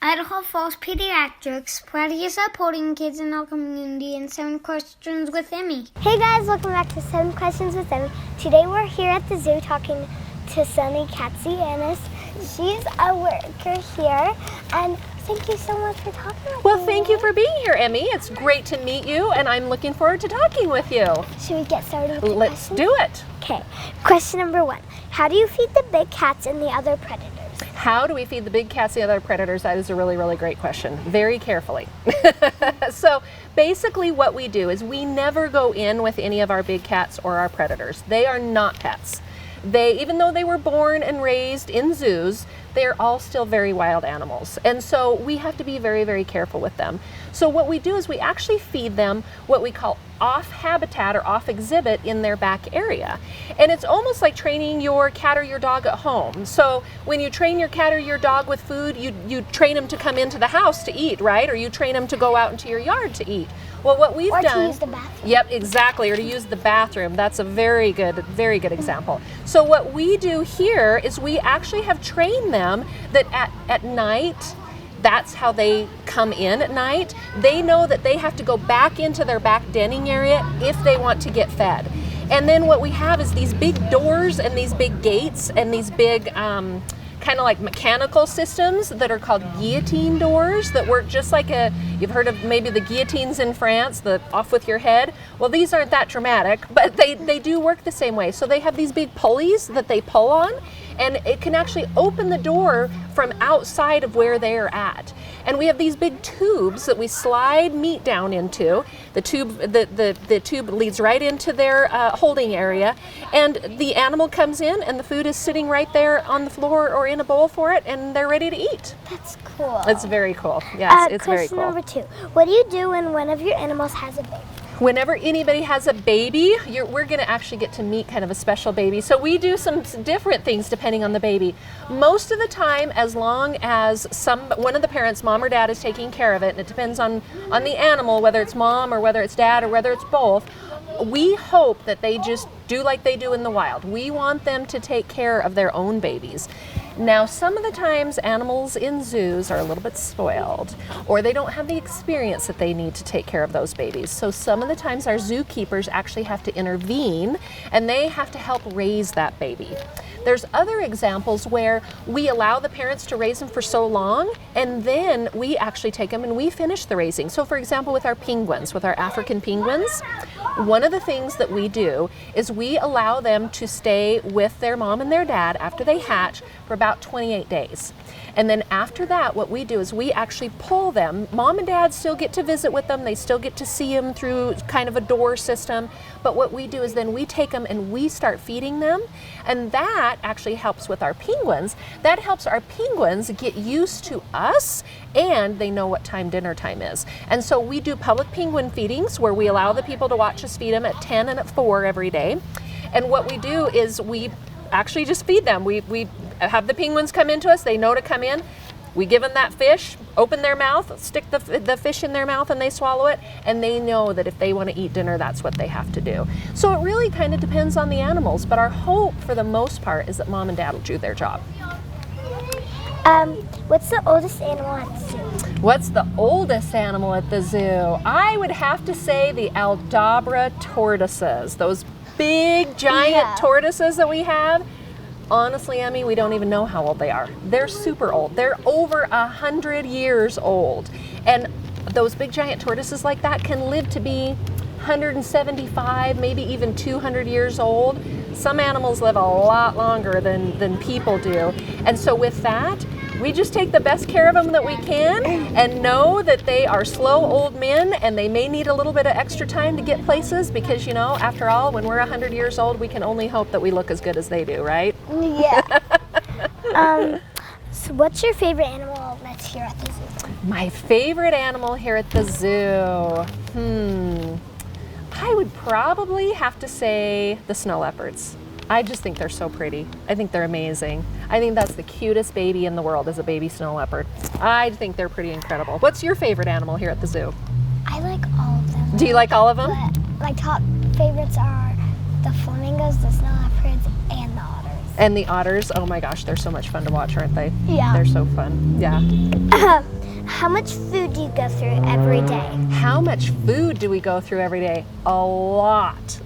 Idaho Falls Pediatrics, proudly supporting kids in our community, and 7 Questions with Emmy. Hey guys, welcome back to 7 Questions with Emmy. Today we're here at the zoo talking to Sunny Katseanes. She's a worker here, and thank you so much for talking with me. Well, thank you for being here, Emmy. It's great to meet you, and I'm looking forward to talking with you. Should we get started with the Let's questions? do it. Okay, question number 1. How do you feed the big cats and the other predators? How do we feed the big cats and the other predators? That is a really, really great question. Very carefully. So basically what we do is we never go in with any of our big cats or our predators. They are not pets. Even though they were born and raised in zoos, they're all still very wild animals. And so we have to be very, very careful with them. So what we do is we actually feed them what we call off habitat or off exhibit in their back area. And it's almost like training your cat or your dog at home. So when you train your cat or your dog with food, you train them to come into the house to eat, right? Or you train them to go out into your yard to eat. Well, what we've done... Or to use the bathroom. Yep, exactly, or to use the bathroom. That's a very good example. So what we do here is we actually have trained them that at night, that's how they come in at night. They know that they have to go back into their back denning area if they want to get fed. And then what we have is these big doors and these big gates and these big kind of like mechanical systems that are called guillotine doors that work just like you've heard of maybe the guillotines in France, the off with your head. Well, these aren't that dramatic, but they do work the same way. So they have these big pulleys that they pull on, and it can actually open the door from outside of where they're at. And we have these big tubes that we slide meat down into. The tube leads right into their holding area, and the animal comes in and the food is sitting right there on the floor or in a bowl for it, and they're ready to eat. That's cool. It's very cool. Yes, it's very cool. Question number 2. What do you do when one of your animals has a baby? Whenever anybody has a baby, we're going to actually get to meet kind of a special baby. So we do some different things depending on the baby. Most of the time, as long as one of the parents, mom or dad, is taking care of it, and it depends on the animal, whether it's mom or whether it's dad or whether it's both, we hope that they just do like they do in the wild. We want them to take care of their own babies. Now, some of the times animals in zoos are a little bit spoiled, or they don't have the experience that they need to take care of those babies. So some of the times our zookeepers actually have to intervene, and they have to help raise that baby. There's other examples where we allow the parents to raise them for so long, and then we actually take them and we finish the raising. So for example, with our penguins, with our African penguins, one of the things that we do is we allow them to stay with their mom and their dad after they hatch for about 28 days. And then after that, what we do is we actually pull them. Mom and dad still get to visit with them. They still get to see them through kind of a door system. But what we do is then we take them and we start feeding them. And that actually helps with our penguins. That helps our penguins get used to us, and they know what time dinner time is. And so we do public penguin feedings where we allow the people to watch us feed them at 10 and at 4 every day. And what we do is we actually just feed them. We have the penguins come into us. They know to come in. We give them that fish, open their mouth, stick the fish in their mouth, and they swallow it, and they know that if they want to eat dinner, that's what they have to do. So it really kind of depends on the animals, but our hope for the most part is that mom and dad will do their job. What's the oldest animal at the zoo? What's the oldest animal at the zoo? I would have to say the Aldabra tortoises, those big giant tortoises that we have. Honestly, Emmy, we don't even know how old they are. They're super old. They're over 100 years old. And those big giant tortoises like that can live to be 175, maybe even 200 years old. Some animals live a lot longer than people do. And so with that, we just take the best care of them that we can and know that they are slow old men and they may need a little bit of extra time to get places because, you know, after all, when we're 100 years old, we can only hope that we look as good as they do, right? Yeah. So what's your favorite animal that's here at the zoo? My favorite animal here at the zoo? I would probably have to say the snow leopards. I just think they're so pretty. I think they're amazing. I think that's the cutest baby in the world is a baby snow leopard. I think they're pretty incredible. What's your favorite animal here at the zoo? I like all of them. Do you like all of them? But my top favorites are the flamingos, the snow leopards, and the otters. And the otters, oh my gosh, they're so much fun to watch, aren't they? Yeah. They're so fun, yeah. How much food do you go through every day? How much food do we go through every day? A lot.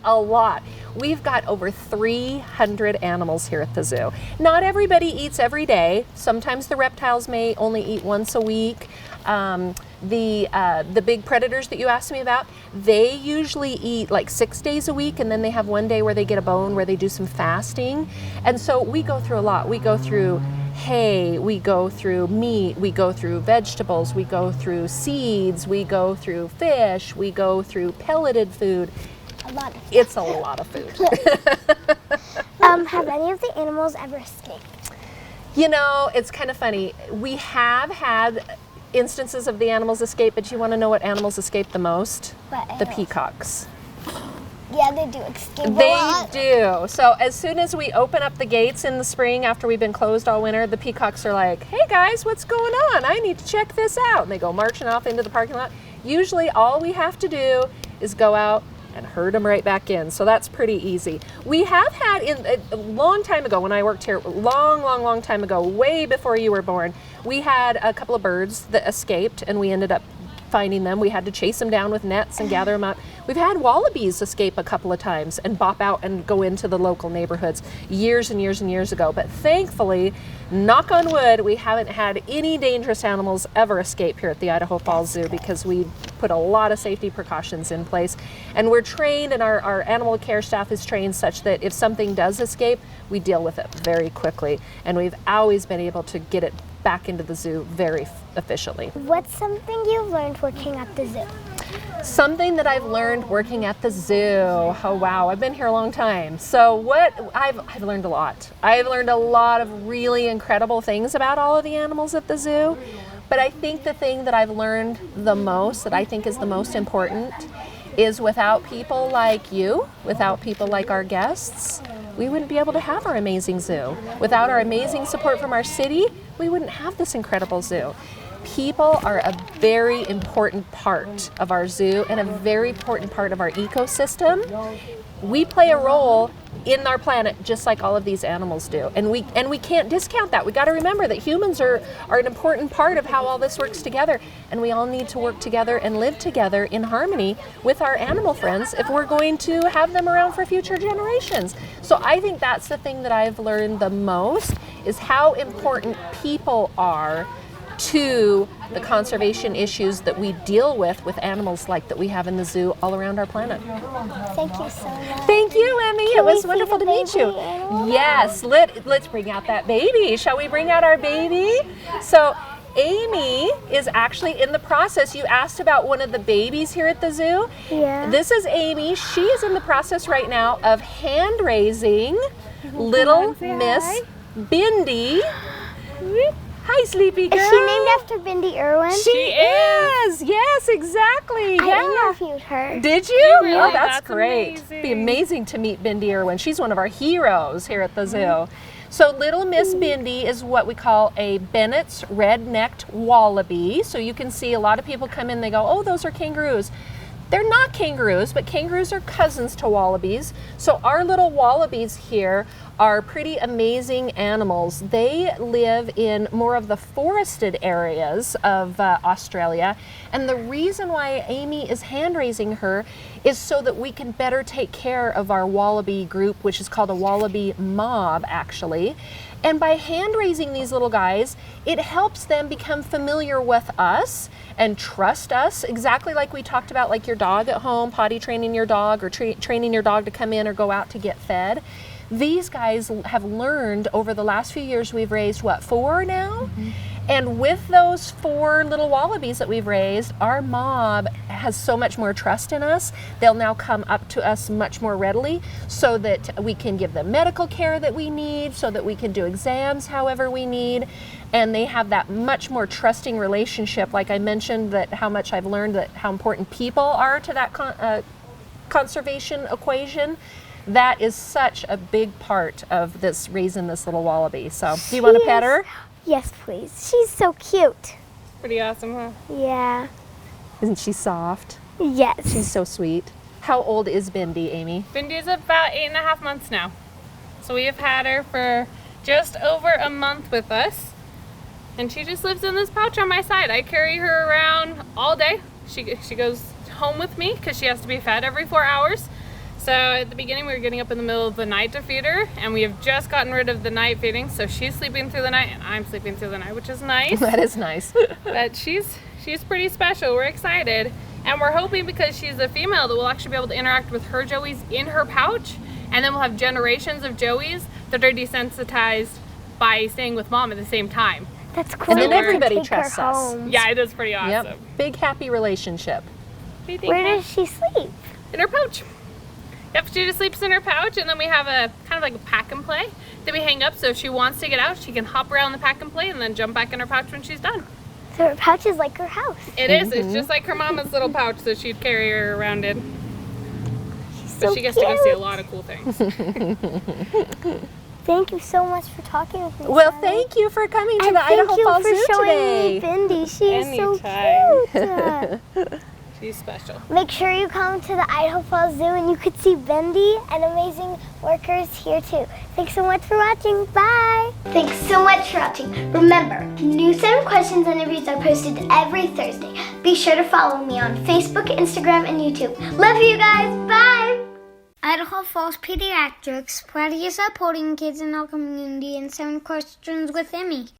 A lot. We've got over 300 animals here at the zoo. Not everybody eats every day. Sometimes the reptiles may only eat once a week. The big predators that you asked me about, they usually eat like 6 days a week, and then they have one day where they get a bone where they do some fasting. And so we go through a lot. We go through hay, we go through meat, we go through vegetables, we go through seeds, we go through fish, we go through pelleted food. A lot of food. It's a lot of food. Have any of the animals ever escaped? You know, it's kind of funny. We have had instances of the animals escape, but you want to know what animals escape the most? What The animals? peacocks. Yeah, they do escape a They lot. do. So as soon as we open up the gates in the spring after we've been closed all winter, the peacocks are like, hey guys, what's going on? I need to check this out. And they go marching off into the parking lot. Usually all we have to do is go out and herd them right back in. So that's pretty easy. We have had a long time ago when I worked here, long time ago, way before you were born, we had a couple of birds that escaped and we ended up finding them. We had to chase them down with nets and gather them up. We've had wallabies escape a couple of times and bop out and go into the local neighborhoods years and years and years ago. But thankfully, knock on wood, we haven't had any dangerous animals ever escape here at the Idaho Falls Zoo because we put a lot of safety precautions in place. And we're trained, and our animal care staff is trained such that if something does escape, we deal with it very quickly. And we've always been able to get it back into the zoo very efficiently. What's something you've learned working at the zoo? Something that I've learned working at the zoo. Oh wow, I've been here a long time. So I've learned a lot. I've learned a lot of really incredible things about all of the animals at the zoo. But I think the thing that I've learned the most, that I think is the most important, is without people like you, without people like our guests, we wouldn't be able to have our amazing zoo. Without our amazing support from our city, we wouldn't have this incredible zoo. People are a very important part of our zoo and a very important part of our ecosystem. We play a role in our planet just like all of these animals do. And we can't discount that. We got to remember that humans are an important part of how all this works together. And we all need to work together and live together in harmony with our animal friends if we're going to have them around for future generations. So I think that's the thing that I've learned the most, is how important people are to the conservation issues that we deal with animals like that we have in the zoo all around our planet. Thank you so much. Thank you, Emmy. It Can we was see wonderful the to meet you. baby animal? Yes, let's bring out that baby. Shall we bring out our baby? So Amy is actually in the process. You asked about one of the babies here at the zoo. Yeah. This is Amy. She is in the process right now of hand raising little Miss Bindi. Hi, sleepy girl. Is she named after Bindi Irwin? She is. Yes, exactly. I interviewed her. Did you? Really? Oh, that's That's great. amazing. It'd be amazing to meet Bindi Irwin. She's one of our heroes here at the zoo. So little Miss Bindi is what we call a Bennett's red-necked wallaby. So you can see a lot of people come in, they go, oh, those are kangaroos. They're not kangaroos, but kangaroos are cousins to wallabies. So our little wallabies here are pretty amazing animals. They live in more of the forested areas of Australia. And the reason why Amy is hand raising her is so that we can better take care of our wallaby group, which is called a wallaby mob, actually. And by hand raising these little guys, it helps them become familiar with us and trust us, exactly like we talked about, like your dog at home, potty training your dog, or training your dog to come in or go out to get fed. These guys have learned over the last few years. We've raised, what, 4 now? And with those 4 little wallabies that we've raised, our mob has so much more trust in us. They'll now come up to us much more readily so that we can give them medical care that we need, so that we can do exams however we need. And they have that much more trusting relationship. Like I mentioned, that how much I've learned that how important people are to that conservation equation. That is such a big part of this, raising this little wallaby. So do you want to pet her? Yes, please. She's so cute. Pretty awesome, huh? Yeah. Isn't she soft? Yes. She's so sweet. How old is Bindi, Amy? Bindi's about 8.5 months now. So we have had her for just over a month with us. And she just lives in this pouch on my side. I carry her around all day. She goes home with me because she has to be fed every 4 hours. So at the beginning we were getting up in the middle of the night to feed her, and we have just gotten rid of the night feeding, so she's sleeping through the night and I'm sleeping through the night, which is nice. That is nice. But she's pretty special. We're excited, and we're hoping because she's a female that we'll actually be able to interact with her joeys in her pouch, and then we'll have generations of joeys that are desensitized by staying with mom at the same time. That's cool. And then You can everybody take her trusts us. home. Yeah, it is pretty awesome. Yep. Big happy relationship. What do you think, Where Mom? does she sleep? In her pouch. Yep, she just sleeps in her pouch, and then we have a kind of like a pack and play that we hang up, so if she wants to get out, she can hop around the pack and play and then jump back in her pouch when she's done. So her pouch is like her house. It is. It's just like her mama's little pouch that she'd carry her around in. She's But so she gets to go see a cute. lot of cool things. Thank you so much for talking with me. Well, Sunny. thank you for coming to And the thank Idaho you Falls for Zoo showing today. me Bindi. She is Anytime. so cute. She's special. Make sure you come to the Idaho Falls Zoo and you could see Bindi and amazing workers here too. Thanks so much for watching. Bye. Thanks so much for watching. Remember, new 7 questions and interviews are posted every Thursday. Be sure to follow me on Facebook, Instagram, and YouTube. Love you guys. Bye. Idaho Falls Pediatrics, proudly supporting kids in our community and 7 questions with Emmy.